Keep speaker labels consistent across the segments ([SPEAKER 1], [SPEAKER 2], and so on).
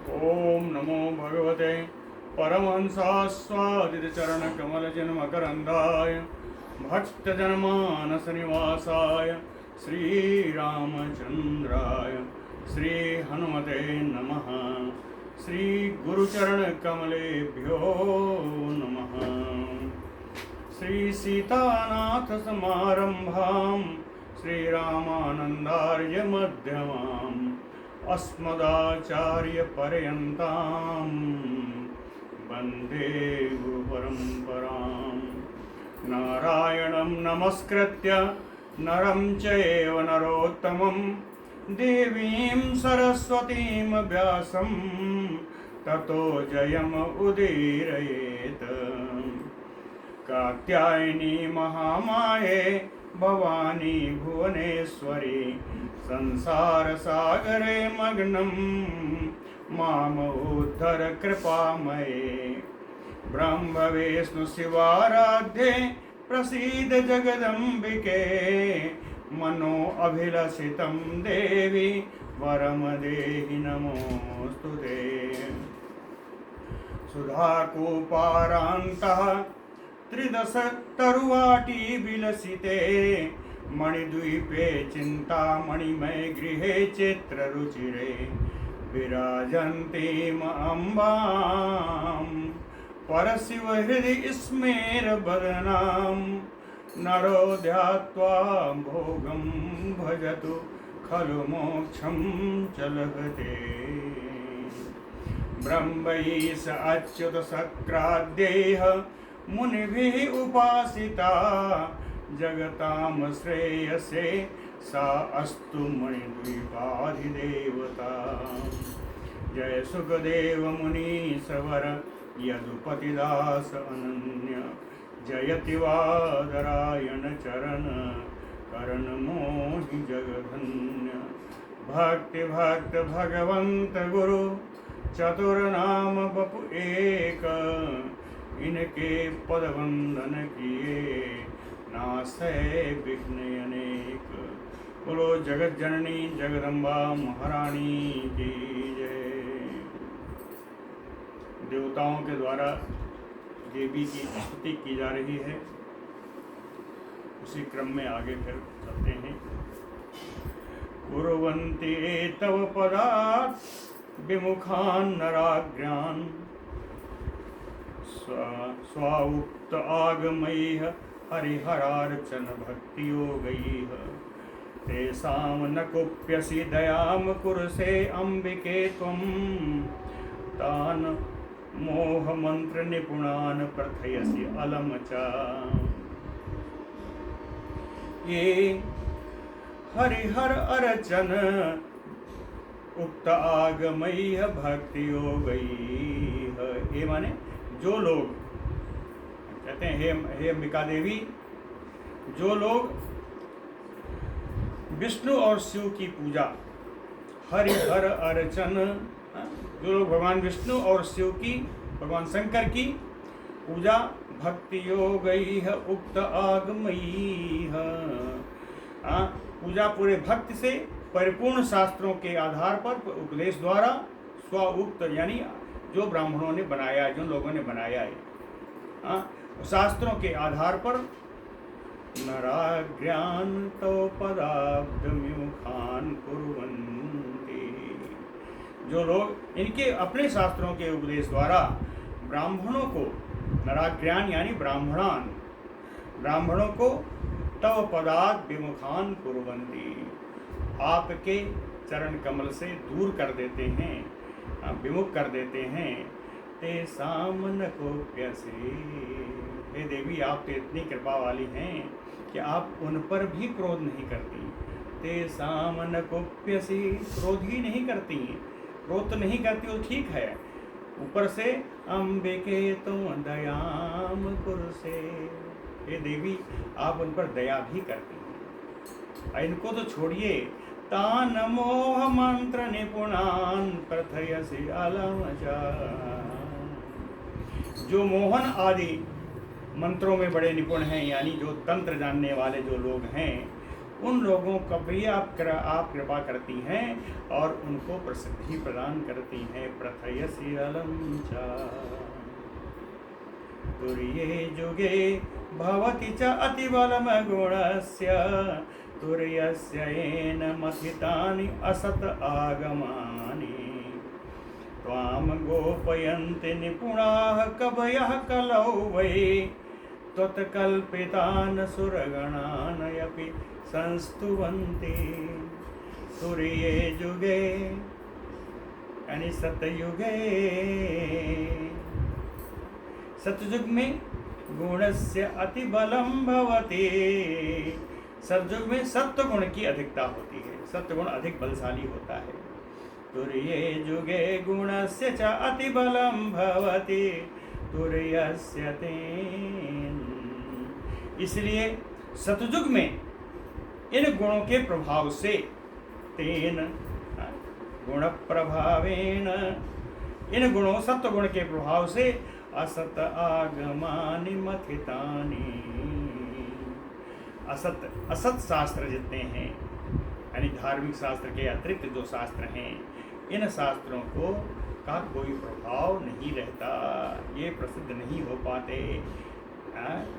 [SPEAKER 1] ओम नमो भगवते परमहंसास्वादितचरणकमलजन्मकरन्दाय भक्तजनमानसनिवासाय श्रीरामचन्द्राय श्रीहनुमते नमः। श्रीगुरुचरणकमलेभ्यो नमः। श्रीसीतानाथसमारम्भां श्रीरामानन्दार्यमध्यमाम् अस्मदाचार्यपर्यन्तां वन्दे गुरुपरम्पराम्। नारायणं नमस्कृत्य नरं चैव नरोत्तमं देवीं सरस्वतीं व्यासं ततो जयमुदीरयेत्। कात्यायनी महामाये भवानी भुवनेश्वरी संसारसागरे मग्नं मामोद्धर कृपामये। ब्रह्मविष्णुशिवाराध्ये प्रसीद जगदम्बिके मनो अभिलषितं देवी वरम देहि नमोस्तुते। सुधाकूपारान्तः त्रिदश तरुवाटी विलसिते मणिद्वीपे चिन्तामणिमय गृहे चित्ररुचिरे विराजन्तीम् अम्बां परशिवहृदि स्मेरवदनां नरो ध्यात्वा भोगं भजतु खलु मोक्षं च लभते। ब्रह्मैष अच्युत सक्राद्यैः मुनिभिः उपासिता जगतां श्रेयसे सा अस्तु मणिद्वीपाधिदेवता। जय सुखदेव मुनीश्वर यदुपतिदास अनन्य जयति वादरायण चरण करण मोहि जगधन्य। भक्ति भक्त भगवंत गुरु चतुर्नाम बपु एक इनके पद वंदन किए नासै विघ्न अनेक। बोलो जगत जननी जगदम्बा महारानी की जय। देवताओं के द्वारा देवी की स्तुति की जा रही है, उसी क्रम में आगे फिर चलते हैं। कुर्वन्ति तव पदात् विमुखान् नराग्र्यान् स्वाउक्त आगमैः हरिहरार्चन भक्तियोगैः। तेषां न कुप्यसि दयां कुरुषे अम्बिके त्वं तान् मोहमन्त्रनिपुणान् प्रथयसि अलम च। ये हरिहर अर्चन उक्त आगमैः भक्तियोगैः। ये माने जो लोग कहते हैं हे अंबिका देवी, जो लोग विष्णु और शिव की पूजा हरिहर अर्चन, जो लोग भगवान विष्णु और शिव की, भगवान शंकर की पूजा भक्ति योगैः उक्त आगमैः, पूजा पूरे भक्ति से परिपूर्ण शास्त्रों के आधार पर उपदेश द्वारा स्वउक्त यानी जो ब्राह्मणों ने बनाया है, जो लोगों ने बनाया है, शास्त्रों के आधार पर नराग्र्यान् तव पदाब्जमुखान् कुर्वन्ति। जो लोग इनके अपने शास्त्रों के उपदेश द्वारा ब्राह्मणों को, नराग्र्यान् यानी ब्राह्मणों को तव पदात् विमुखान् कुर्वन्ति, आपके चरण कमल से दूर कर देते हैं, विमुख कर देते हैं। तेषां न कोप्यसि। हे देवी, आप तो इतनी कृपा वाली हैं कि आप उन पर भी क्रोध नहीं करती। तेषां न कोप्यसि, क्रोध ही नहीं करती, क्रोध तो नहीं करती वो ठीक है, ऊपर से अम्बिके तुम दयाम कुरुषे। हे देवी, आप उन पर दया भी करती हैं। इनको तो छोड़िए, तान मोह मंत्र निपुणान प्रथयसि अलम च। जो मोहन आदि मंत्रों में बड़े निपुण हैं, यानी जो तंत्र जानने वाले जो लोग हैं, उन लोगों का भी आप कृपा करती हैं और उनको प्रसिद्धि प्रदान करती हैं। प्रथयसि अलम च तुर्ये जुगे भवति च अतिबलम गुणस्य तुर्यस्य येन मथितानि असत आगमानि त्वां गोपयन्ति निपुणाः कवयः कलौ वै त्वत्कल्पितान् सुरगणानयपि संस्तुवन्ति। तुर्ये जुगे यानी सतयुगे, सतयुग में गुणस्य अतिबलम भवति, सतयुग में सत्व गुण की अधिकता होती है, सत्व गुण अधिक बलशाली होता है। तुर्ये जुगे गुणस्य च अतिबलम भवति तुर्यस्य तेन, इसलिए सतयुग में इन गुणों के प्रभाव से, तेन गुण प्रभावेन, इन गुणों सत्व गुण के प्रभाव से असत आगमानि मथितानि, असत शास्त्र जितने हैं यानी धार्मिक शास्त्र के अतिरिक्त जो शास्त्र हैं, इन शास्त्रों को का कोई प्रभाव नहीं रहता, ये प्रसिद्ध नहीं हो पाते।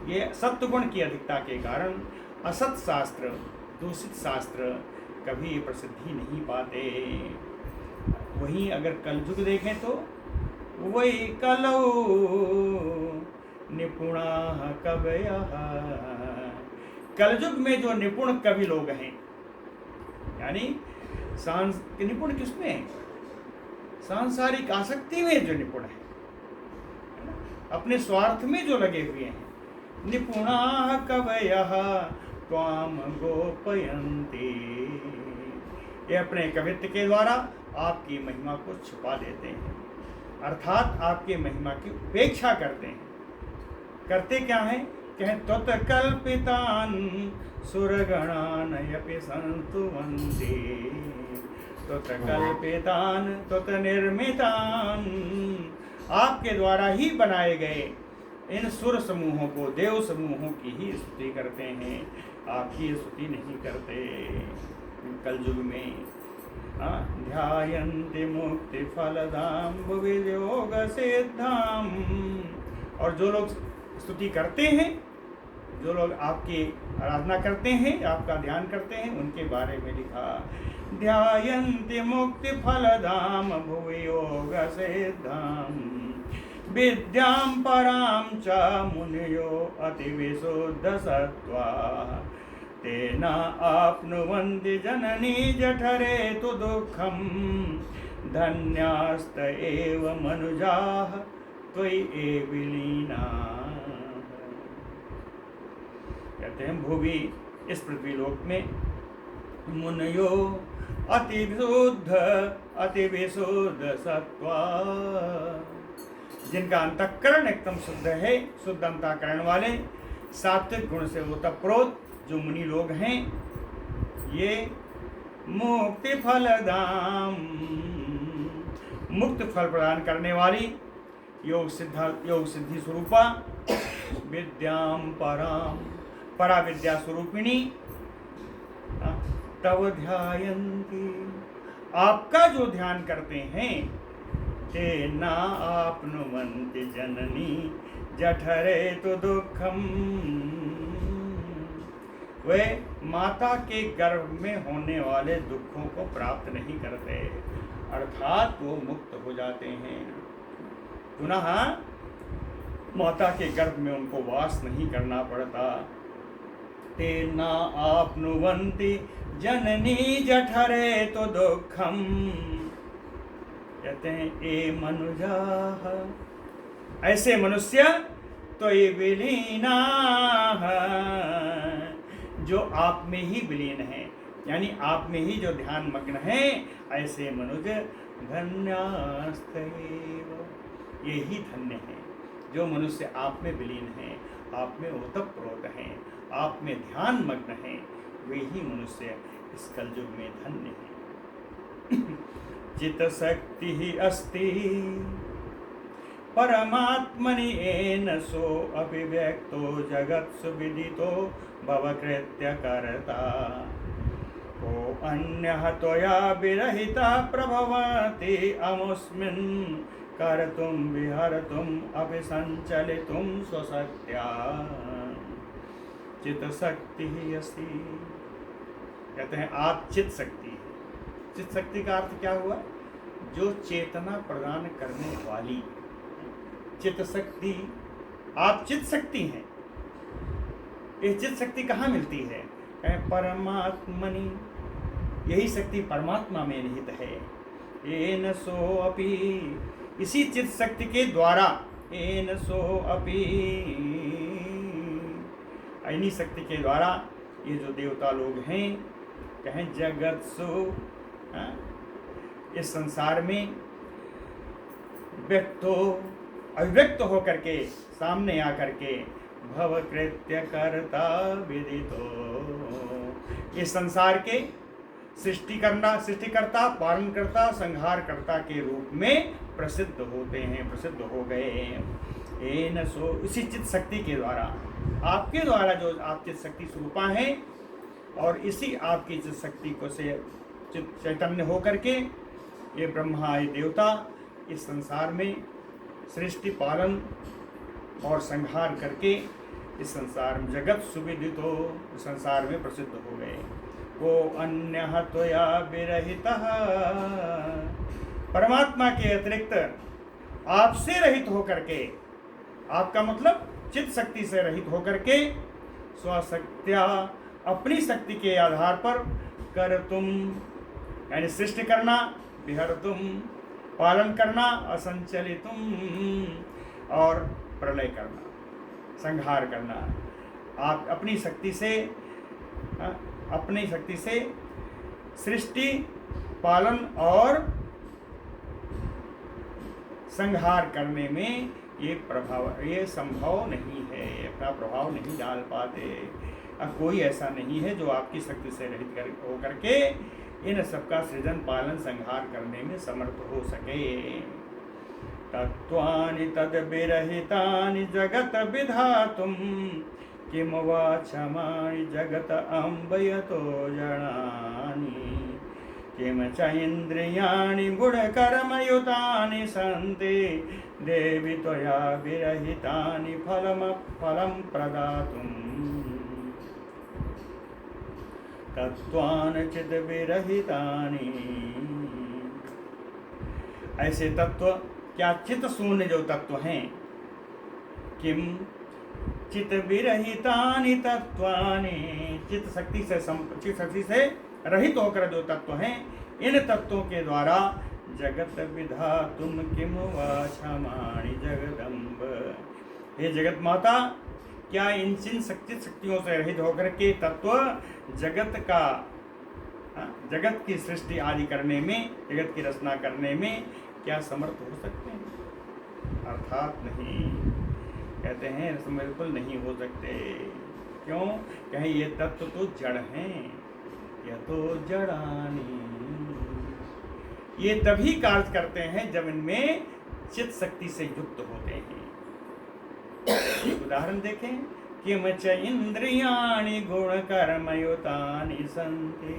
[SPEAKER 1] ये सत्वगुण की अधिकता के कारण असत शास्त्र, दूषित शास्त्र कभी प्रसिद्धि नहीं पाते। वहीं अगर कलयुग देखें तो वही कलौ निपुणाः कवयः, कलयुग में जो निपुण कवि लोग हैं, यानी निपुण किसमें है? सांसारिक आसक्ति में जो निपुण है, अपने स्वार्थ में जो लगे हुए हैं। निपुणाः कवयः त्वां गोपयन्ति, ये अपने कवित्व के द्वारा आपकी महिमा को छुपा देते हैं, अर्थात आपके महिमा की उपेक्षा करते हैं। करते क्या है? कहें त्वत्कल्पितान् सुरगणानयपि संस्तुवन्ति, त्वत्कल्पितान् त्वत्निर्मितान्, आपके द्वारा ही बनाए गए इन सुर समूहों को, देव समूहों की ही स्तुति करते हैं, आपकी स्तुति नहीं करते। कलयुग में ध्यायन्ति मुक्ति फलदाम वियोग सिद्धाम, और जो लोग स्तुति करते हैं, जो लोग आपकी आराधना करते हैं, आपका ध्यान करते हैं, उनके बारे में लिखा ध्यायन्ति मुक्ति फलदाम भुवि योग सिद्धाम विद्यां परां च मुनयो अति विशुद्ध सत्त्वा तेन आप्नुवन्ति जननी जठरे तु दुःखं धन्यास्त एव मनुजाः त्वयि एव लीनाः। कहते हैं भुवि, इस पृथ्वीलोक में मुनयो अति विशुद्ध सत्त्वा, जिनका अंतःकरण एकदम शुद्ध है, शुद्ध अंतःकरण वाले, सात्विक गुण से ओतप्रोत जो मुनि लोग हैं, ये मुक्ति फलदाम, मुक्त फल प्रदान करने वाली योग सिद्धि स्वरूपा विद्याम पराम, परा विद्या स्वरूपिणी तव ध्यायन्ति, आपका जो ध्यान करते हैं, तेन आप्नुवन्ति जननी जठरे तु दुःखम, वे माता के गर्भ में होने वाले दुखों को प्राप्त नहीं करते, अर्थात वो मुक्त हो जाते हैं। पुनः माता के गर्भ में उनको वास नहीं करना पड़ता। तेन आप्नुवन्ति जननी जठरे तो दुःखम, कहते हैं ए मनुजाः, ऐसे मनुष्य तो ये विलीना, जो आप में ही विलीन है, यानी आप में ही जो ध्यान मग्न है, ऐसे मनुज धन्यास्तैव, ये ही धन्य है। जो मनुष्य आप में विलीन है, आप में ओतप्रोत हैं, आप में ध्यान मग्न हैं, वे ही मनुष्य इस कलयुग में धन्य हैं। चित शक्ति ही अस्ति परमात्मनि येन सो अभिव्यक्तो जगत्सु विदितो भवकृत्य कर्ता, अन्यः त्वया विरहिता प्रभवति अमुस्मिन् कर्तुं विहर्तुम् अपि संचलितुं स्वशक्त्या चित शक्ति अस्ति। कहते हैं आप चित शक्ति है। चित शक्ति का अर्थ क्या हुआ? जो चेतना प्रदान करने वाली चित शक्ति। आप चित शक्ति हैं। ये चित शक्ति कहाँ मिलती है? परमात्मनि, यही शक्ति परमात्मा में निहित है। येन सो अपि, इसी चित शक्ति के द्वारा, येन सो अपि, इन्हीं शक्ति के द्वारा ये जो देवता लोग हैं, कहें जगत सो, इस संसार में व्यक्त हो, अव्यक्त हो करके सामने आकर के भव कृत्य कर्ता विदितो, इस संसार के सृष्टिकर्ता, पालनकर्ता, संहारकर्ता के रूप में प्रसिद्ध होते हैं, प्रसिद्ध हो गए। एन सो, इसी चित शक्ति के द्वारा, आपके द्वारा जो आप चित शक्ति स्वरूपा हैं, और इसी आपकी चित शक्ति को से चैतन्य हो करके ये ब्रह्मा, ये देवता इस संसार में सृष्टि, पालन और संहार करके इस संसार में जगत सुविदित हो, संसार में प्रसिद्ध हो गए। वो अन्यः त्वया विरहितः, परमात्मा के अतिरिक्त आपसे रहित होकर के, आपका मतलब चित शक्ति से रहित होकर के, स्वशक्त्या, अपनी शक्ति के आधार पर, कर तुम यानी सृष्टि करना, विहर तुम पालन करना, असंचलितुम और प्रलय करना, संहार करना। आप अपनी शक्ति से सृष्टि, पालन और संहार करने में ये संभव नहीं है, अपना प्रभाव नहीं डाल पाते। अब कोई ऐसा नहीं है जो आपकी शक्ति से रहित होकर के इन सबका सृजन, पालन, संहार करने में समर्थ हो सके। तत्वानि तद विरहितानि जगत विधातुम किम वा क्षमाणि जगत अम्बयतो जनानि किम च इन्द्रियाणि गुणकर्मयुतानि सन्ति देवि त्वया विरहितानि फलं प्रदातुम् तत्त्वानि चित् विरहितानि। ऐसे तत्व, क्या चित शून्य जो तत्व हैं, किम चित विरहितानि तत्वानि, चित शक्ति से रहित होकर जो तत्व हैं, इन तत्वों के द्वारा जगत विधातुम किम वा क्षमाणि जगदम्ब, हे जगत माता, क्या इन शक्तियों से रहित होकर के तत्व जगत की सृष्टि आदि करने में, जगत की रचना करने में क्या समर्थ हो सकते हैं? अर्थात नहीं। कहते हैं बिल्कुल नहीं हो सकते। क्यों? कहें ये तत्व तो जड़ हैं, यह तो जड़ानी, ये तभी कार्य करते हैं जब इनमें चित शक्ति से युक्त होते हैं। उदाहरण देखें, किम च इंद्रियाणि गुण कर्मयुतानि सन्ति,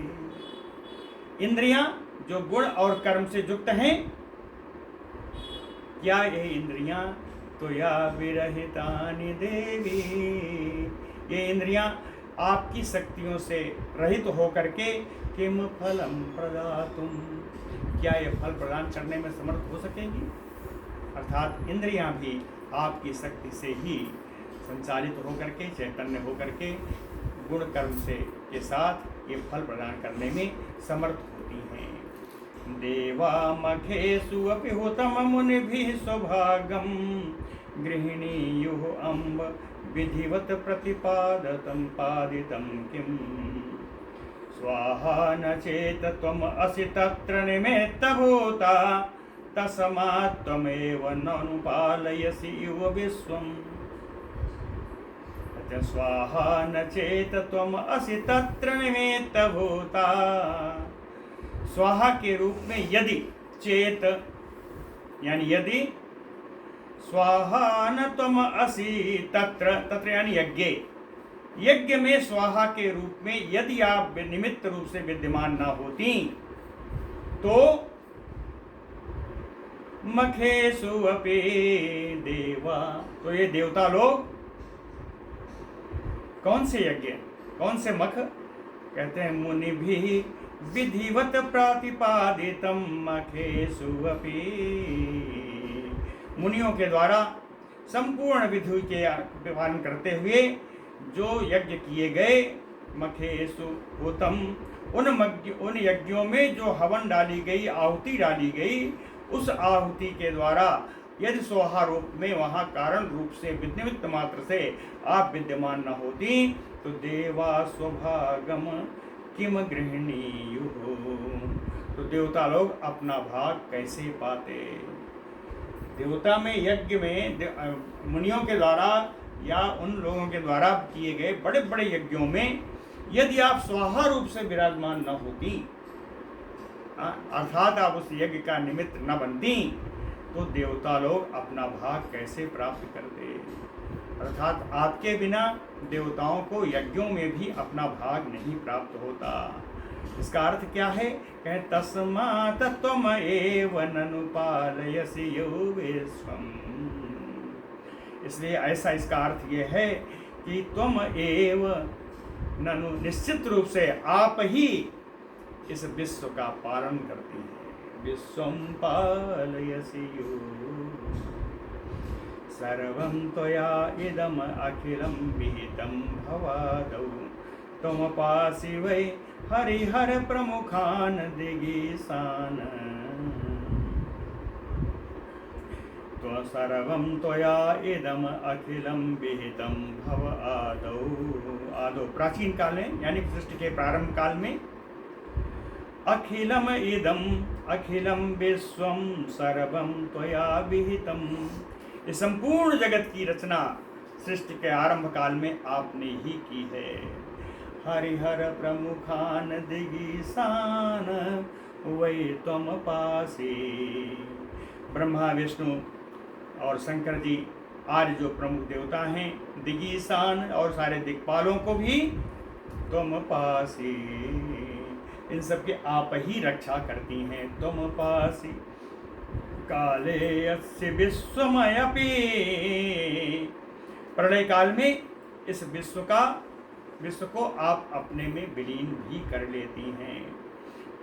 [SPEAKER 1] इंद्रियां जो गुण और कर्म से युक्त हैं, क्या ये इंद्रियां तो या विरहितानि देवी, ये इंद्रियां आपकी शक्तियों से रहित होकर के किम फलम प्रदातुम, क्या ये फल प्रदान करने में समर्थ हो सकेंगी? अर्थात इंद्रियां भी आपकी शक्ति से ही संचालित होकर के, चैतन्य होकर के, गुण कर्म से के साथ ये फल प्रदान करने में समर्थ होती हैं। देवा मखेषु अपि हुतम मुनिभिः स्वभागम गृहिणीयुः अम्ब विधिवत प्रतिपादतं पादितं किम् स्वाहा न चेत त्वम् असि तत्र निमित्तभूता तस्मात् त्वमेव ननुपालयसि इव विश्वम्। स्वाहा न चेत त्वम् असि तत्र निमित्तभूता, स्वाहा के रूप में यदि, चेत यानी यदि, स्वाहा न त्वम् असि तत्र, तत्र यानी यज्ञे, यज्ञ में स्वाहा के रूप में यदि आप निमित्त रूप से विद्यमान ना होती तो मखेसु अपि देवा, तो ये देवता लोग कौन से यज्ञ, कौन से मख, कहते हैं मुनि भी विधिवत प्रतिपादितम मखेसु अपि, मुनियों के द्वारा संपूर्ण विधि के पालन करते हुए जो यज्ञ किए गए, मखेसु उत्तम, उन यज्ञों में जो हवन डाली गई, आहुति डाली गई, उस आहुति के द्वारा यदि स्वाहा रूप में वहाँ कारण रूप से निमित्त मात्र से आप विद्यमान न होती तो देवा स्वभागम किम गृहणीयु, तो देवता लोग अपना भाग कैसे पाते। देवता में यज्ञ में मुनियों के द्वारा या उन लोगों के द्वारा किए गए बड़े बड़े यज्ञों में यदि आप स्वाहा रूप से विराजमान न होती, अर्थात आप उस यज्ञ का निमित्त न बनती, तो देवता लोग अपना भाग कैसे प्राप्त करते। अर्थात आपके बिना देवताओं को यज्ञों में भी अपना भाग नहीं प्राप्त होता। इसका अर्थ क्या है, कहे तस्मात् त्वम् एव ननु पालयसि यो विश्वम्, इसलिए ऐसा इसका अर्थ ये है कि तुम एव ननु, निश्चित रूप से आप ही इस विश्व का पालन करती हैं। विश्वं पालयसि यो सर्वं त्वया इदम् अखिलं विहितं भवादौ त्वमपासि वै हरिहर प्रमुखान् दिगीशान्, सर्वं त्वया इदम् अखिलं विहितं भव आदौ, आदौ प्राचीन काल में यानी सृष्टि के प्रारंभ काल में, अखिलम इदम अखिलम विश्वम सर्वम त्वया विहितम, ये संपूर्ण जगत की रचना सृष्टि के आरंभ काल में आपने ही की है। हरिहर प्रमुखान दिगीशान वै त्वम पासी, ब्रह्मा विष्णु और शंकर जी आर्य जो प्रमुख देवता हैं, दिगीशान और सारे दिक्पालों को भी तुम पासी, इन सब की आप ही रक्षा करती हैं। तुम पासी काले अस्य विश्वमयपि, प्रलय काल में इस विश्व को आप अपने में विलीन भी कर लेती हैं।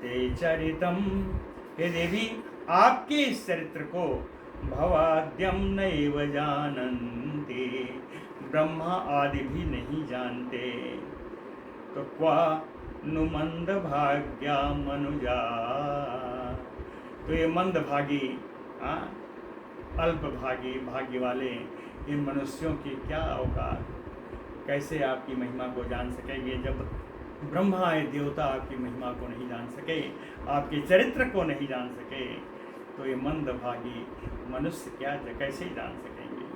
[SPEAKER 1] ते चरितम, हे देवी आपके इस चरित्र को भवाद्यम नैव जानन्ति, ब्रह्मा आदि भी नहीं जानते, तो क्वा नु मंद भाग्या मनुजा, तो ये मंद भागी अल्प भागी भाग्य वाले इन मनुष्यों की क्या औकात, कैसे आपकी महिमा को जान सकेंगे जब ब्रह्मा आए देवता आपकी महिमा को नहीं जान सके, आपके चरित्र को नहीं जान सके, तो ये मंद भागी मनुष्य क्या कैसे जान सकेंगे।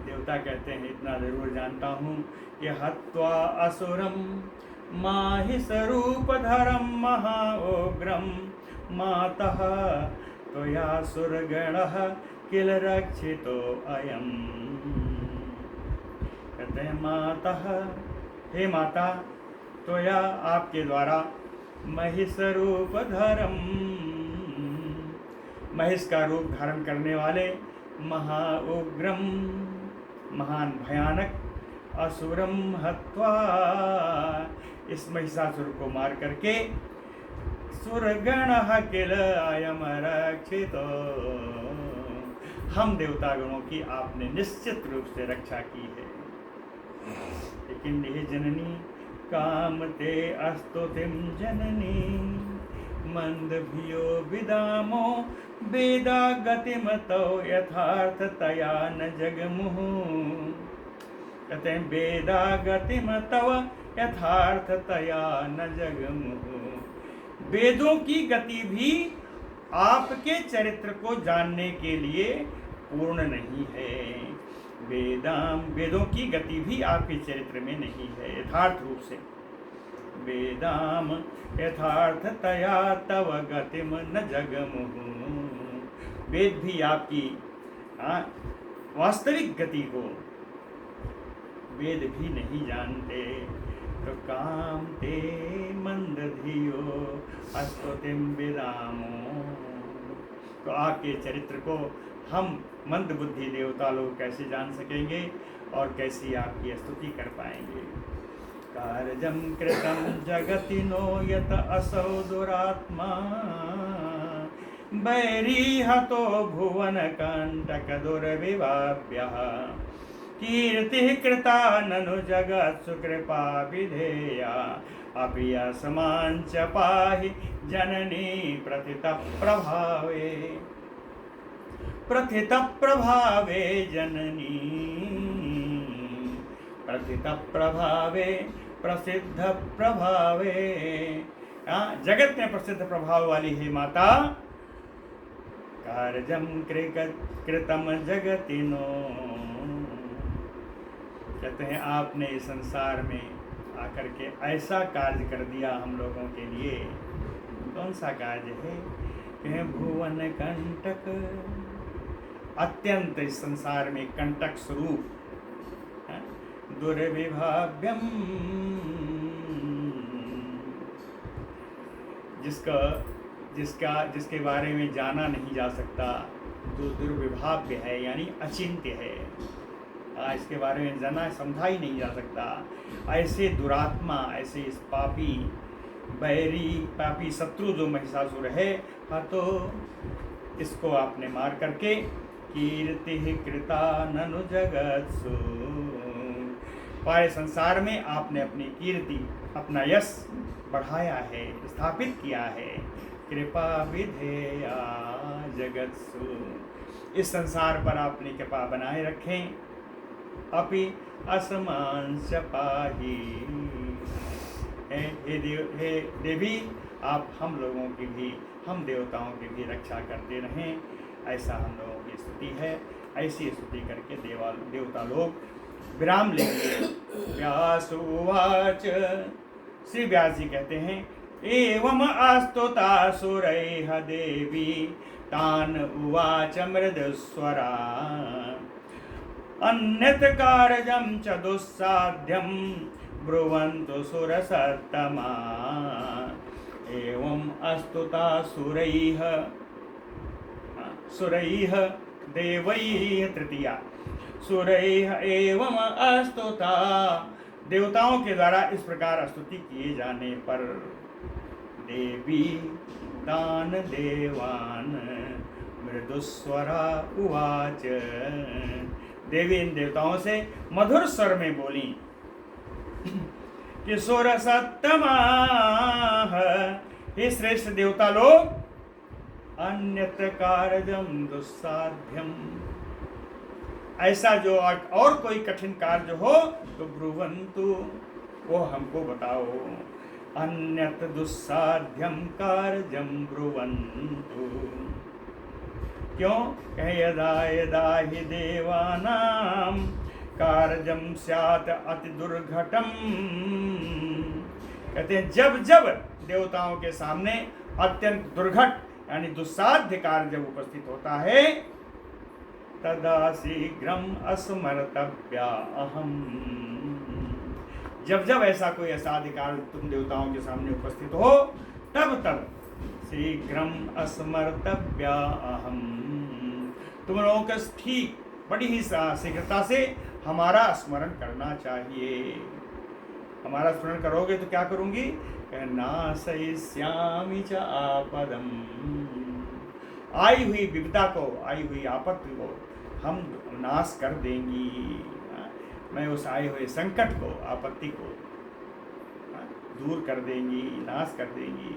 [SPEAKER 1] देवता कहते हैं इतना जरूर जानता हूँ कि हत्वा असुरम माहि स्वरूपधरम महाओग्रम मातः त्वया सुरगणः किल रक्षितो अयम, कहते हैं मातः, हे माता, त्वया आपके द्वारा महिष रूप धरम, महिष का रूप धारण करने वाले महाउग्रम महान भयानक असुरम हत्वा, इस महिषासुर को मार करके सुरगणः किल अयम रक्षितो, हम देवता गणों की आपने निश्चित रूप से रक्षा की है। लेकिन हे जननी कामते अस्तुतिं जननी मंदभियो विदामो वेदा गतिमतो यथार्थतया न जगमुः, कहते हैं वेदा गतिमतव यथार्थतया न जगमुः, वेदों की गति भी आपके चरित्र को जानने के लिए पूर्ण नहीं है। वेदों की गति भी आपके चरित्र में नहीं है यथार्थ रूप से। वेदाम यथार्थतया तव गतिम न जगमुः, वेद भी आपकी वास्तविक गति को वेद भी नहीं जानते। तो काम ते मंद धियो स्तुतिम विदामो। तो आपके चरित्र को हम मंद बुद्धि देवता लोग कैसे जान सकेंगे और कैसी आपकी स्तुति कर पाएंगे। कार्यम कृतम जगति नो यत असौ दुरात्मा बैरी हतो भुवन कंटक दुर्विभाव्यः। कीर्ति कृता ननु जगत् सुकृपा विधेया अपि अस्मांच पाहि जननी प्रथित प्रभावे। प्रथित प्रभावे जननी प्रथित प्रभावे प्रसिद्ध प्रभावे। जगत में प्रसिद्ध प्रभाव वाली है माता। कार्यम कृतम जगतिनो। कहते हैं आपने इस संसार में आकर के ऐसा कार्य कर दिया हम लोगों के लिए। कौन सा कार्य है? कहें भुवन कंटक, अत्यंत इस संसार में कंटक स्वरूप, दुर्विभाव्यम, जिसके बारे में जाना नहीं जा सकता, जो दुर्विभाव्य है यानी अचिंत्य है, इसके बारे में जाना समझा ही नहीं जा सकता। ऐसे दुरात्मा, ऐसे इस पापी बैरी पापी शत्रु जो महिषासुर है, तो इसको आपने मार करके कीर्ति कृता ननु जगत्सु, पारे संसार में आपने अपनी कीर्ति, अपना यश बढ़ाया है, स्थापित किया है। कृपा विधेया जगत्सु, इस संसार पर आपने कृपा बनाए रखें। अपि असमांस पाही, हे देवी आप हम लोगों की भी, हम देवताओं की भी रक्षा करते रहें, ऐसा हम लोगों की स्तुति है। ऐसी स्तुति करके देवता लोग विराम लेंगे। व्यासुवाच, श्री व्यास जी कहते हैं, एवं अस्तुता सुरैः देवी तान उवाच मृदुस्वरा। अन्यत् कार्यं च दुस्साध्यं ब्रुवन्तु सुरसत्तमा। एवं अस्तुता सुरैः देवैः, तृतीया सुरैः एवं अस्तुता, देवताओं के द्वारा इस प्रकार स्तुति किए जाने पर देवी दान देवान मृदुस्वरा उवाच, देवी इन देवताओं से मधुर स्वर में बोली कि सुर सत्तमा, हे श्रेष्ठ देवता लोग, अन्यत्र कार्यम दुस्साध्यम, ऐसा जो और कोई कठिन कार्य हो तो ब्रुवन्तु, वो हमको बताओ। अन्यत् दुस्साध्यम कार्यम ब्रुवन्तु, क्यों? कहे यदा यदा हि देवानां कार्यम स्यात् अति दुर्घटम। कहते हैं जब जब देवताओं के सामने अत्यंत दुर्घट यानी दुस्साध्य कार्य जब उपस्थित होता है, तदा शीघ्रम अस्मर्तव्या अहम, जब जब ऐसा कोई असाध्य कार्य तुम देवताओं के सामने उपस्थित हो, तब तब शीघ्रम अस्मर्तव्या अहम, तुम लोगों का ठीक बड़ी ही शीघ्रता से हमारा स्मरण करना चाहिए। हमारा स्मरण करोगे तो क्या करूंगी? नाशयिष्यामि च आपदम, आई हुई विपदा को, आई हुई आपत्ति को हम नाश कर देंगी। मैं उस आए हुए संकट को, आपत्ति को दूर कर देंगी, नाश कर देंगी।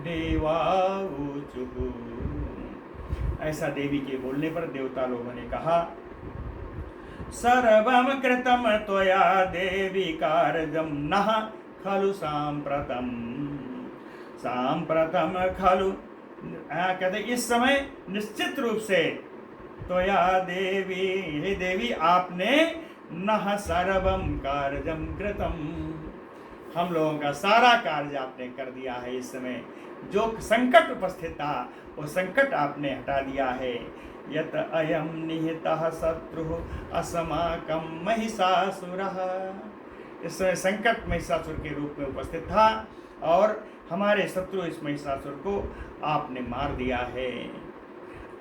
[SPEAKER 1] देवाऊचुः, ऐसा देवी के बोलने पर देवता लोगों ने कहा, सर्वम कृतम त्वया देवी कार्यम नः खलु सांप्रतम। सांप्रतम खलु, कहते इस समय निश्चित रूप से त्वया देवी, हे देवी आपने नः सर्वम कार्यम कृतम, हम लोगों का सारा कार्य आपने कर दिया है। इस समय जो संकट उपस्थित था वो संकट आपने हटा दिया है। यत अयम निहितः शत्रु अस्माकं महिषासुरः। इस समय संकट महिषासुर के रूप में उपस्थित था और हमारे शत्रु इस महिषासुर को आपने मार दिया है।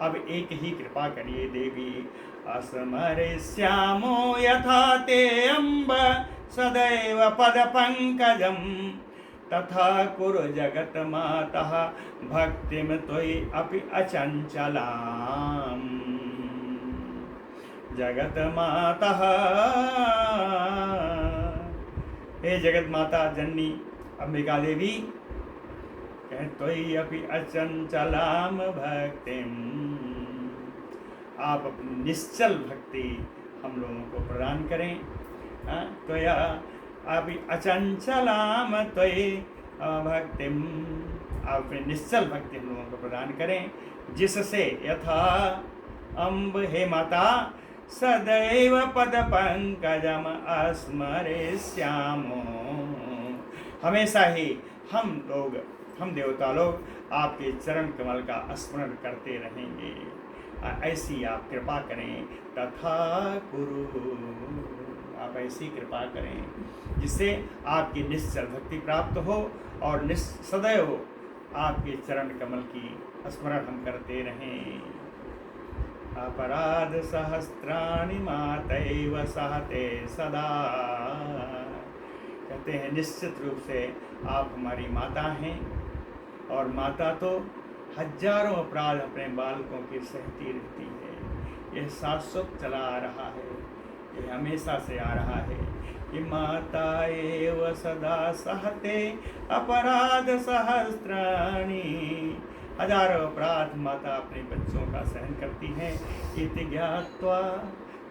[SPEAKER 1] अब एक ही कृपा करिए देवी। अस्मरेष्यामो यथा ते अम्ब सदैव पद पंकजम तथा कुरु जगत मातः भक्तिम त्वयि अपि अचंचलाम। जगत मातः, हे जगत माता जननी अंबिका देवी, त्वयि अपि अचंचलाम भक्तिम, आप अपनी निश्चल भक्ति हम लोगों को प्रदान करें। त्वया अपि अचंचलाम त्वयि भक्तिम, आप अपनी निश्चल भक्ति हम लोगों को प्रदान करें, जिससे यथा अम्ब, हे माता, सदैव पद पंकजम अस्मरेष्यामो, हमेशा ही हम देवता लोग आपके चरण कमल का स्मरण करते रहेंगे। ऐसी आप कृपा करें। तथा कुरु, आप ऐसी कृपा करें जिससे आपकी निश्चल भक्ति प्राप्त हो और सदैव आपके चरण कमल की स्मरण हम करते रहें। अपराध सहस्त्राणि मातैव सहते सदा, कहते हैं निश्चित रूप से आप हमारी माता हैं और माता तो हजारों अपराध अपने बालकों की सहती रहती है। यह शाश्वत चला आ रहा है, ये हमेशा से आ रहा है कि माता एव सदा सहते अपराध सहस्त्राणि, हजारों अपराध माता अपने बच्चों का सहन करती हैं। इति ज्ञात्वा,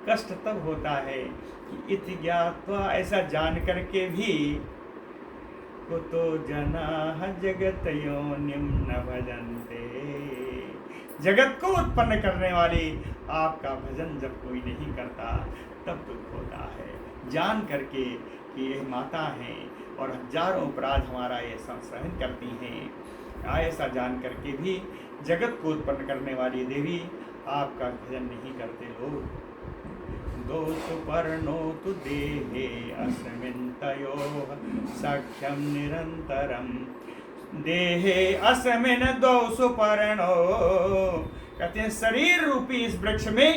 [SPEAKER 1] कष्ट तब होता है कि इति ज्ञात्वा, ऐसा जान करके भी कुतो जनाः जगत योनिं न भजन्ते, जगत को उत्पन्न करने वाली आपका भजन जब कोई नहीं करता तब दुख होता है। जान करके कि ये माता हैं और हजारों अपराध हमारा ये सहन करती हैं, ऐसा जान करके भी जगत को उत्पन्न करने वाली देवी आपका भजन नहीं करते लोग। दोषु पर्णोतु देहे अस्मिन् तयोः सख्यं निरन्तरं, देहे अस्मिन् दोषु पर्णो, कहते हैं शरीर रूपी इस वृक्ष में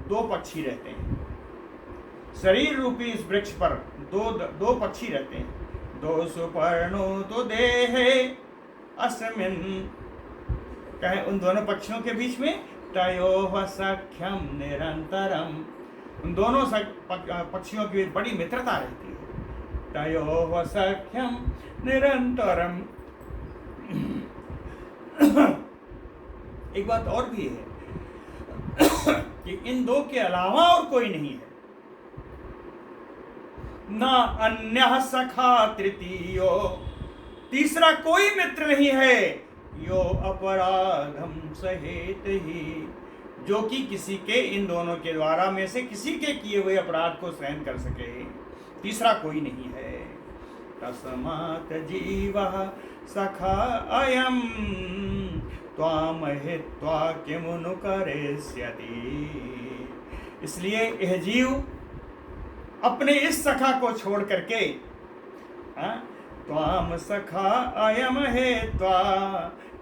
[SPEAKER 1] दो पक्षी रहते हैं। शरीर रूपी इस वृक्ष पर दो पक्षी रहते हैं। दोषु पर्णोतु देहे अस्मिन्, कहे उन दोनों पक्षियों के बीच में तयोः सख्यं निरन्तरम, उन दोनों पक्षियों की बड़ी मित्रता रहती है। तयोः सख्यं निरन्तरम। एक बात और भी है कि इन दो के अलावा और कोई नहीं है। न अन्यः सखा तृतीयो, तीसरा कोई मित्र नहीं है। यो अपराधम सहेत ही, जो कि किसी के, इन दोनों के द्वारा में से किसी के किए हुए अपराध को सहन कर सके, तीसरा कोई नहीं है। तस्मात् जीवः सखा अयम् त्वाम हित्वा किमुनु करिष्यति, इसलिए यह जीव अपने इस सखा को छोड़ करके, त्वाम सखा अयम हित्वा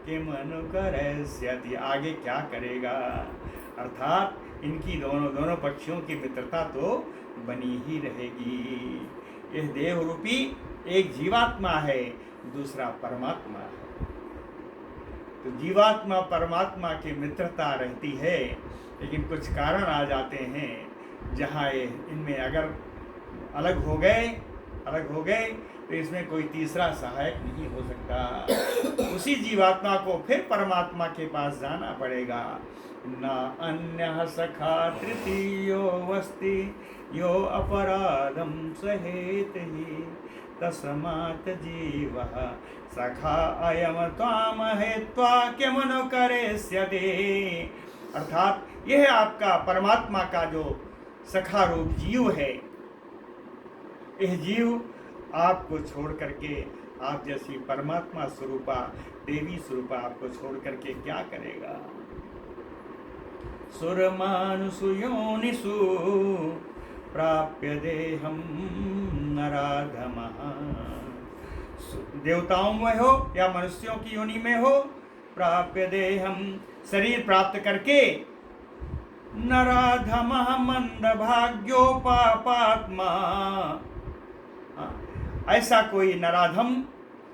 [SPEAKER 1] किमुनु करिष्यति, आगे क्या करेगा। अर्थात इनकी दोनों पक्षियों की मित्रता तो बनी ही रहेगी। यह देव रूपी एक जीवात्मा है, दूसरा परमात्मा है। तो जीवात्मा परमात्मा की मित्रता रहती है, लेकिन कुछ कारण आ जाते हैं जहाँ इनमें अगर अलग हो गए तो इसमें कोई तीसरा सहायक नहीं हो सकता। उसी जीवात्मा को फिर परमात्मा के पास जाना पड़ेगा। न अन्यः सखा तृतीयो वस्ति यो अपराधम सहेत ही, तस्मात् जीवः सखा अयम त्वाम हित्वा किमुनु करिष्यति। अर्थात यह आपका परमात्मा का जो सखा रूप जीव है, यह जीव आपको छोड़ करके, आप जैसी परमात्मा स्वरूपा, देवी स्वरूपा आपको छोड़ करके क्या करेगा। सुरमानुषु योनिषु प्राप्य देहम नराधमः। देवताओं में हो या मनुष्यों की योनि में हो, प्राप्य देहम शरीर प्राप्त करके, नराधमः मंदभाग्यो पापात्मा। ऐसा कोई नराधम,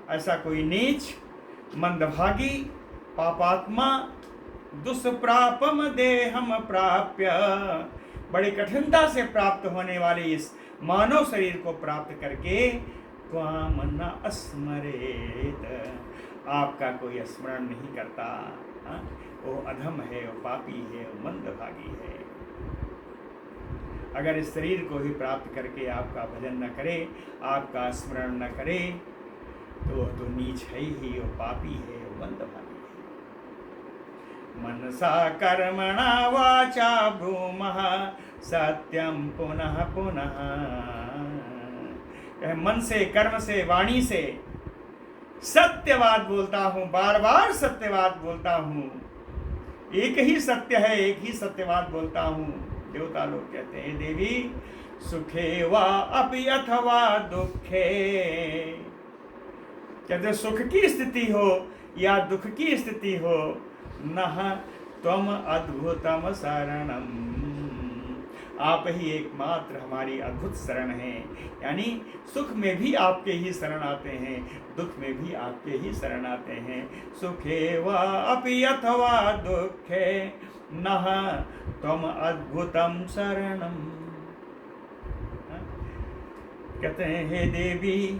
[SPEAKER 1] ऐसा कोई नीच, मंदभागी, पापात्मा, दुष्प्रापम देहम प्राप्य, बड़ी कठिनता से प्राप्त होने वाले इस मानव शरीर को प्राप्त करके, त्वाम न स्मरेत, आपका कोई स्मरण नहीं करता। वो अधम है, वो पापी है, वो मंदभागी है। अगर इस शरीर को ही प्राप्त करके आपका भजन न करे, आपका स्मरण न करे, तो नीच है ही, वो पापी है, वो मंदभागी है। मनसा कर्मणा वाचा ब्रूमः सत्यम पुनः पुनः। मन से, कर्म से, वाणी से सत्यवाद बोलता हूँ, बार बार सत्यवाद बोलता हूँ। एक ही सत्य है, एक ही सत्यवाद बोलता हूँ। देवता लोग कहते हैं, देवी सुखे वा अपि अथवा दुखे, कहते सुख की स्थिति हो या दुख की स्थिति हो, नह त्वम अद्भुतम शरणम, आप ही एकमात्र हमारी अद्भुत शरण है। यानी सुख में भी आपके ही शरण आते हैं, दुख में भी आपके ही शरण आते हैं। सुखे वा अपि अथवा दुखे नः त्वम अद्भुतम शरणम। कहते हैं, हे देवी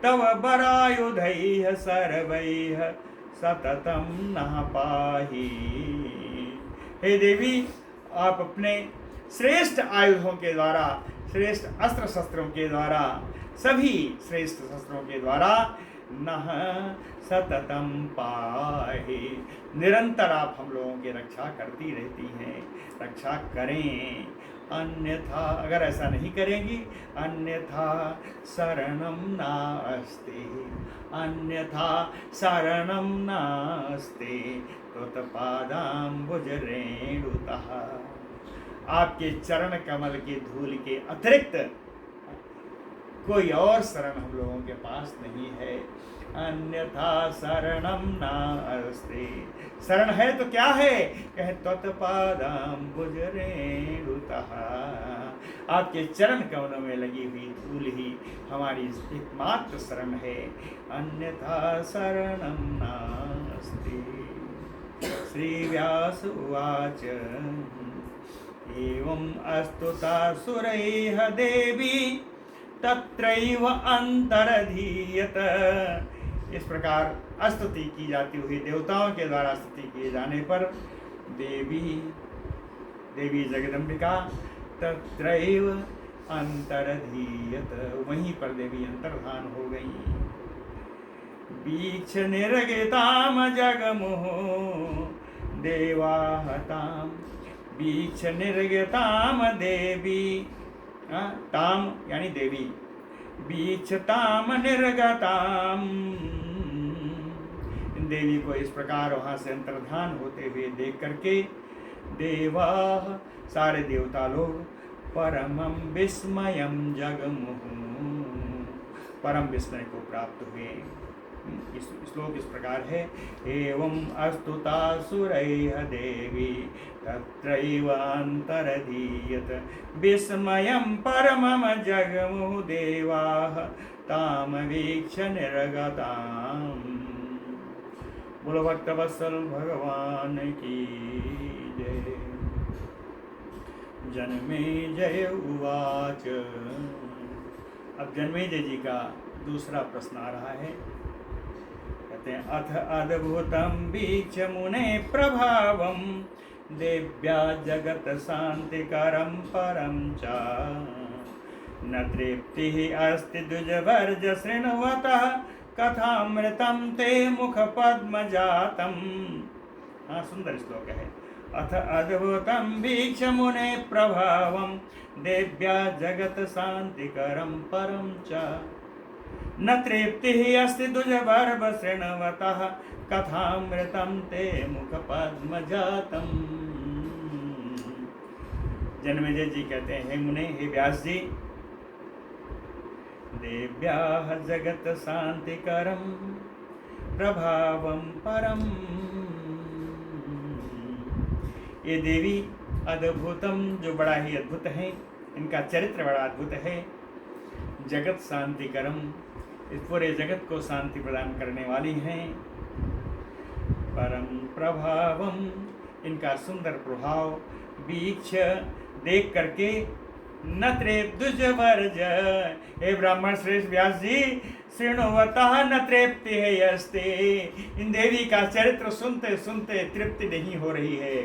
[SPEAKER 1] तव बरायुधैः सर्वैः सततम नः पाहि। हे देवी, आप अपने श्रेष्ठ आयुधों के द्वारा, श्रेष्ठ अस्त्र शस्त्रों के द्वारा, सभी श्रेष्ठ शस्त्रों के द्वारा, नह सततम पाहि, निरंतर आप हम लोगों की रक्षा करती रहती हैं। रक्षा करें, अन्यथा, अगर ऐसा नहीं करेंगी, अन्यथा शरणम नास्ति, अन्यथा शरणम नास्ति त्वत्पादाम्बुज रेणुतः। आपके चरण कमल की धूल के अतिरिक्त कोई और शरण हम लोगों के पास नहीं है। अन्यथा शरणम नास्ति, शरण है तो क्या है, कहे त्वत्पादाम्बुज रेणुतः, आपके चरण कमलों में लगी हुई धूल ही हमारी एकमात्र शरण है। अन्यथा शरणम नास्ति। श्री व्यास उवाच एवं अस्तुतासुरैः देवी तत्रैव अंतरधीयत। इस प्रकार स्तुति की जाती हुई, देवताओं के द्वारा स्तुति किए जाने पर देवी जगदम्बिका तत्रैव अंतरधीयत, वहीं पर देवी अंतर्धान हो गई। बीक्ष निर्गताम जगमुः देवाहताम, बीक्ष निर्गताम देवी, ताम यानी देवी, बीक्षताम निर्गताम, देवी को इस प्रकार वहां से अंतर्धान होते हुए देख करके देवा, सारे देवता लोग परमं विस्मयं जगमुः, परम विस्मय को प्राप्त हुए। श्लोक इस प्रकार है, एवं अस्तुतासुरैः देवी तत्रैव अंतरधीयत विस्मयं परमं जगमुः देवाः ताम वीक्ष निर्गताम्। बोलो भक्तवत्सल भगवान की जय। जन्मेजय उवाच। अब जन्मेजय जी का दूसरा प्रश्न आ रहा है। कहते हैं, अथ अद्भुतं वीक्ष मुने प्रभावं देव्या जगत शांतिकरं परं च न तृप्तिः अस्ति द्विजवर्ज शृण्वतः कथामृतं ते मुख पद्म जातम्। हाँ, सुंदर श्लोक है। अथ अद्भुतं वीक्ष्य मुने प्रभावं देव्या जगत् शान्तिकरं परं च न तृप्तिः अस्ति दुजवर्भ शृण्वतः कथामृतं ते मुखपद्मजातम्। जन्मेजय जी कहते हैं, मुने, हे व्यास जी, देव्याः जगत् शान्तिकरं प्रभावं परम। ये देवी अद्भुतम, जो बड़ा ही अद्भुत है, इनका चरित्र बड़ा अद्भुत है। जगत शांतिकरम, इस पूरे जगत को शांति प्रदान करने वाली हैं। परम प्रभावम, इनका सुंदर प्रभाव वीक्ष, देख करके, न त्रेप्तुजवर्ज, हे ब्राह्मण श्रेष्ठ व्यास जी, शृण्वतः न तृप्ति है यस्ते, इन देवी का चरित्र सुनते सुनते तृप्ति नहीं हो रही है।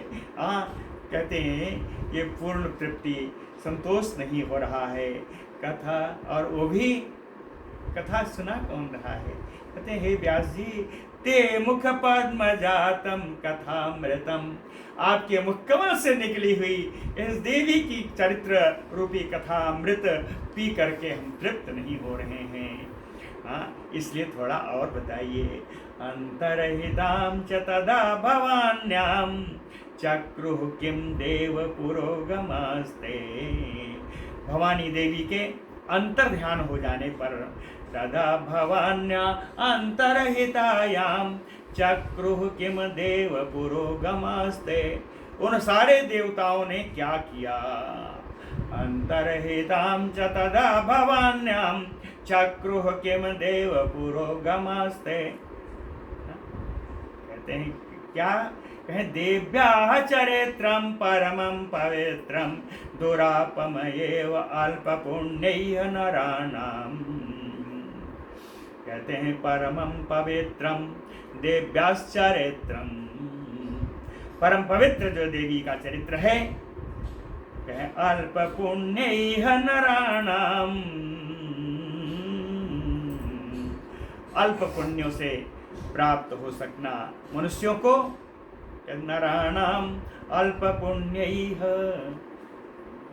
[SPEAKER 1] कहते हैं ये पूर्ण तृप्ति, संतोष नहीं हो रहा है। कथा, और वो भी कथा सुना कौन रहा है? कहते हैं, हे व्यास जी, ते मुख पद्मजातम कथामृतम, आपके मुखकमल से निकली हुई इस देवी की चरित्र रूपी कथा अमृत पी करके हम तृप्त नहीं हो रहे हैं। इसलिए थोड़ा और बताइए। अंतरहिताम च तदा भवान्याम चक्रुः किम देव पुरोगमास्ते, भवानी देवी के अंतर ध्यान हो जाने पर, तदा भवान्या अंतरहितायाम चक्रुः किम देव पुरोगमास्ते, उन सारे देवताओं ने क्या किया? अंतरहिताम च तदा भवान्याम चक्रुः किम देव पुरोगमास्ते, कहते हैं क्या? कहें, देव्याः चरित्रं परमं पवित्रं दुरापमयेव अल्पपुण्यैः नराणाम्। कहते हैं परमं पवित्रं देव्याश्चरित्रं, परम पवित्र जो देवी का चरित्र है, कहें अल्पपुण्यैः नराणाम्, अल्प पुण्यों से प्राप्त हो सकना मनुष्यों को, नराणाम अल्प पुण्यैः,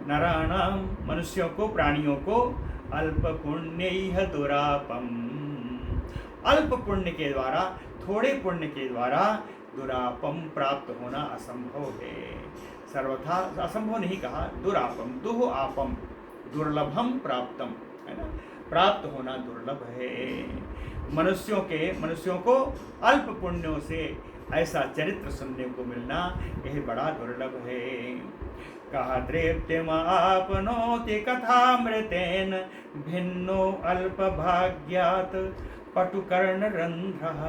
[SPEAKER 1] नराणाम मनुष्यों को, प्राणियों को, अल्प पुण्यैः दुरापम, अल्प पुण्य के द्वारा, थोड़े पुण्य के द्वारा दुरापम प्राप्त होना असंभव है। सर्वथा असंभव नहीं कहा, दुरापम, दुह आपम, दुर्लभम प्राप्तम, है ना, प्राप्त होना दुर्लभ है। मनुष्यों को अल्प पुण्यों से ऐसा चरित्र सुनने को मिलना, यह बड़ा दुर्लभ है। कहा तृप्तिम आपनोति कथामृतेन भिन्नो अल्प भाग्यात् पटुकर्ण रंध्रः,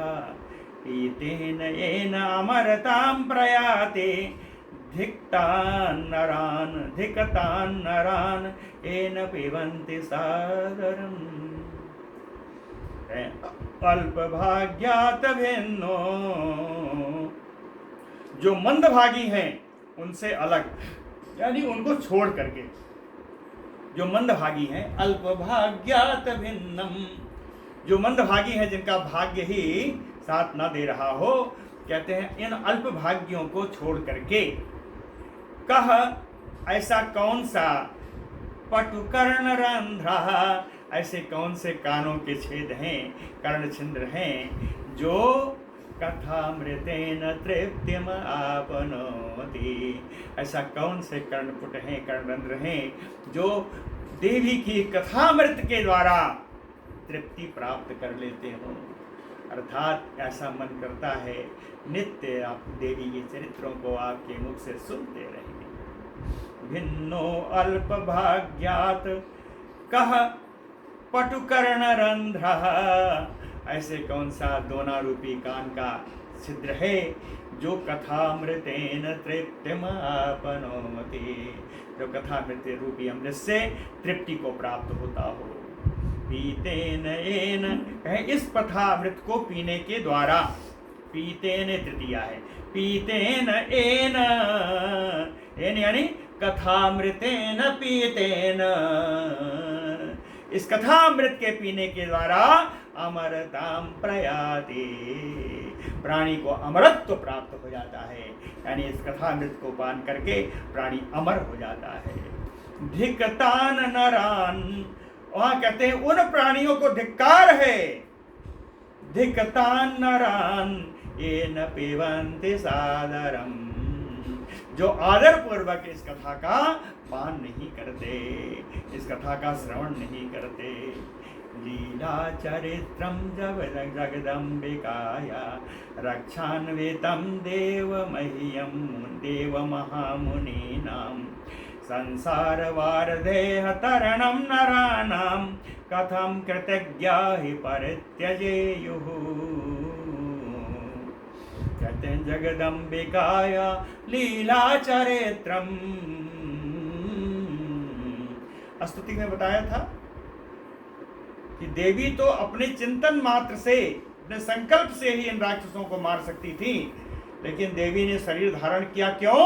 [SPEAKER 1] पीतेन येन अमरतां प्रयाते धिक्तान् नरान् येन पिबन्ति सादरम्। अल्प भाग्यात भिन्नो, जो मंदभागी हैं उनसे अलग, यानी उनको छोड़ करके, जो मंदभागी हैं, अल्प भाग्यात भिन्नम, जो मंदभागी हैं, जिनका भाग्य ही साथ ना दे रहा हो, कहते हैं इन अल्प भाग्यों को छोड़ करके, कह ऐसा कौन सा, पटुकर्ण रंध्रः, ऐसे कौन से कानों के छेद हैं, कर्ण छिद्र हैं, जो कथामृतेन तृप्तिम आपनोति, ऐसा कौन से कर्णपुट हैं, कर्णरंध्र हैं, जो देवी की कथामृत के द्वारा तृप्ति प्राप्त कर लेते हो। अर्थात ऐसा मन करता है नित्य आप देवी के चरित्रों को आपके मुख से सुनते रहें। भिन्नो अल्प भाग्यात कह पटुकर्ण रंध्रः, ऐसे कौन सा दोना रूपी कान का छिद्र है, जो कथामृतेन तृप्तिम आपनोति, जो कथामृत रूपी अमृत से तृप्ति को प्राप्त होता हो। पीतेन येन, इस कथामृत को पीने के द्वारा, पीतेन तृतीया है, पीतेन येन, यानी कथामृतेन पीतेन, इस कथामृत के पीने के द्वारा अमरताम प्रयाति। प्राणी को अमरत्व प्राप्त हो जाता है, यानी इस कथामृत को पान करके प्राणी अमर हो जाता है। धिक्तान नरान, वहां कहते हैं उन प्राणियों को धिक्कार है। धिक्तान नरान ये न पिबन्ति सादरम, जो आदर पूर्वक इस कथा का पान नहीं करते, इस कथा का श्रवण नहीं करते। लीला चरित्रम जगदम्बिकाया रक्षान्वितं देव मह्यं देव महामुनीनां संसार वारधेह तरणं नराणां कथं कृतज्ञा हि परित्यजेयुः। कहते हैं जगदम्बिकाया लीला चरित्रम। स्तुति में बताया था कि देवी तो अपने चिंतन मात्र से, अपने संकल्प से ही इन राक्षसों को मार सकती थी, लेकिन देवी ने शरीर धारण किया क्यों?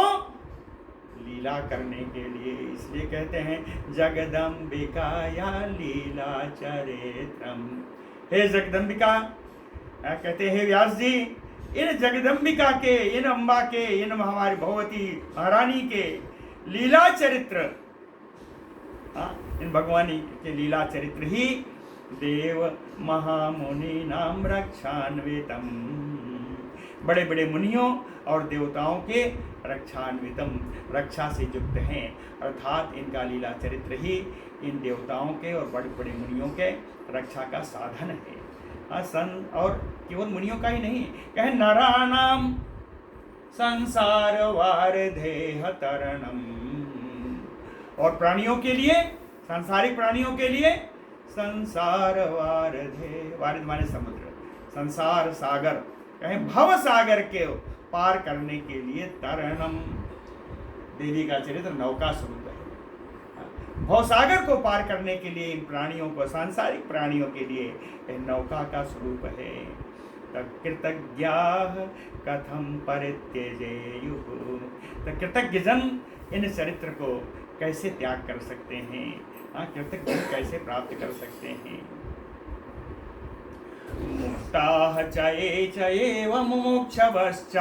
[SPEAKER 1] लीला करने के लिए। इसलिए कहते हैं जगदम्बिकाया लीला चरित्रम। हे जगदम्बिका, कहते हैं व्यास जी, इन जगदम्बिका के, इन अम्बा के, इन हमारी भगवती महारानी के लीला चरित्र, इन भगवानी के लीला चरित्र ही देव महामुनि नाम रक्षान्वितम, बड़े बड़े मुनियों और देवताओं के रक्षान्वितम, रक्षा से युक्त हैं। अर्थात इनका लीला चरित्र ही इन देवताओं के और बड़े बड़े मुनियों के रक्षा का साधन है। और केवल मुनियों का ही नहीं, कहे नराणाम संसार वारधेह तरणम, और प्राणियों के लिए, सांसारिक प्राणियों के लिए संसार वारधे, वारिध माने समुद्र, संसार सागर, कहें भव सागर के पार करने के लिए तरणम, देवी का चरित्र नौका स्वरूप है। भव सागर को पार करने के लिए इन प्राणियों को, सांसारिक प्राणियों के लिए नौका का स्वरूप है। कृतज्ञा कथम परित्यजेयुः, तो कृतज्ञ जन इन चरित्र को कैसे त्याग कर सकते हैं, कृतज्ञ कैसे प्राप्त कर सकते हैं। मुक्ताः चये चयेव मुमुक्षवश्च,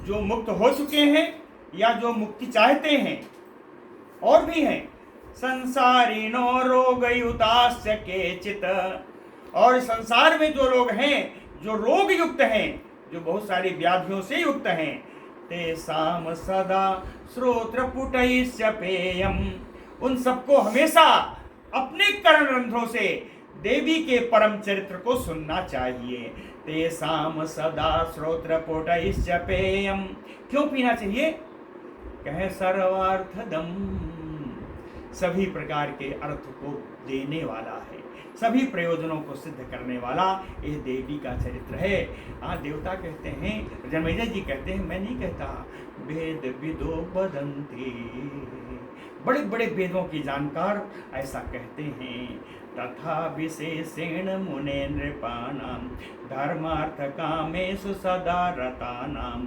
[SPEAKER 1] जो मुक्त हो चुके हैं या जो मुक्ति चाहते हैं, और भी हैं। संसारिणो रोगयुताश्च केचित्, और संसार में जो लोग हैं, जो रोग युक्त हैं, जो बहुत सारी व्याधियों से युक्त हैं, तेषां सदा श्रोत्रपुटैश्च पेयम्, उन सबको हमेशा अपने कर्ण रंध्रों से देवी के परम चरित्र को सुनना चाहिए। तेषां सदा श्रोत्रपुटैश्च पेयम्, क्यों पीना चाहिए? कहे सर्वार्थदम, सभी प्रकार के अर्थ को देने वाला है, सभी प्रयोजनों को सिद्ध करने वाला यह देवी का चरित्र है। देवता कहते हैं, जन्मेजय जी कहते हैं, मैं नहीं कहता, वेद विदो वदन्ति, बड़े बड़े वेदों की जानकार ऐसा कहते हैं। तथा विशेषेण मुने नृपाणां धर्मार्थ कामेषु सदा रतानां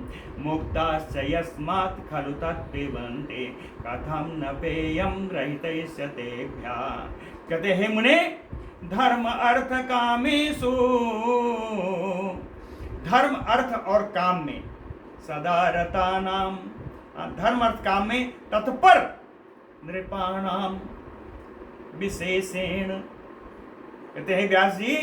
[SPEAKER 1] मुक्ताश्च यस्मात् खलु तत्पिबन्ति कथं न पेयं रहितस्य तेभ्यः। कहते हैं मुने, धर्म अर्थ कामेषु, धर्म अर्थ और काम में सदा रतानाम, धर्म अर्थ काम में तत्पर, नृपाणाम विशेषेण, कहते हैं व्यास जी,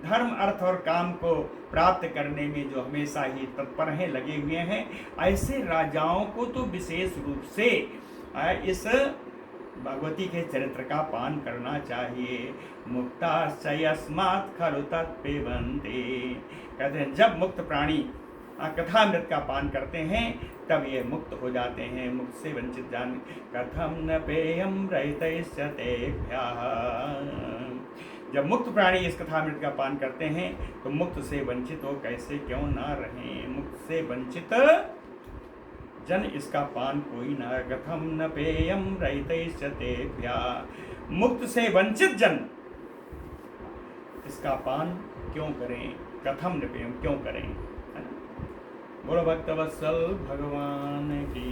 [SPEAKER 1] धर्म अर्थ और काम को प्राप्त करने में जो हमेशा ही तत्पर हैं, लगे हुए हैं, ऐसे राजाओं को तो विशेष रूप से इस भगवती के चरित्र का पान करना चाहिए। मुक्ताश्च यस्मात् खलु तत्पिबन्ति, कहते हैं जब मुक्त प्राणी कथामृत का पान करते हैं तब ये मुक्त हो जाते हैं, मुक्त से वंचित जान। कथम न पेयम रहितस्य तेभ्यः, जब मुक्त प्राणी इस कथामृत का पान करते हैं तो मुक्त से वंचित हो कैसे क्यों ना रहें। मुक्त से वंचित जन इसका पान कोई ना, कथम न पेयम रहितस्य तेभ्यः, मुक्त से वंचित जन इसका पान क्यों करें, कथम न पेयम क्यों करें। बोलो भक्तवत्सल भगवान की।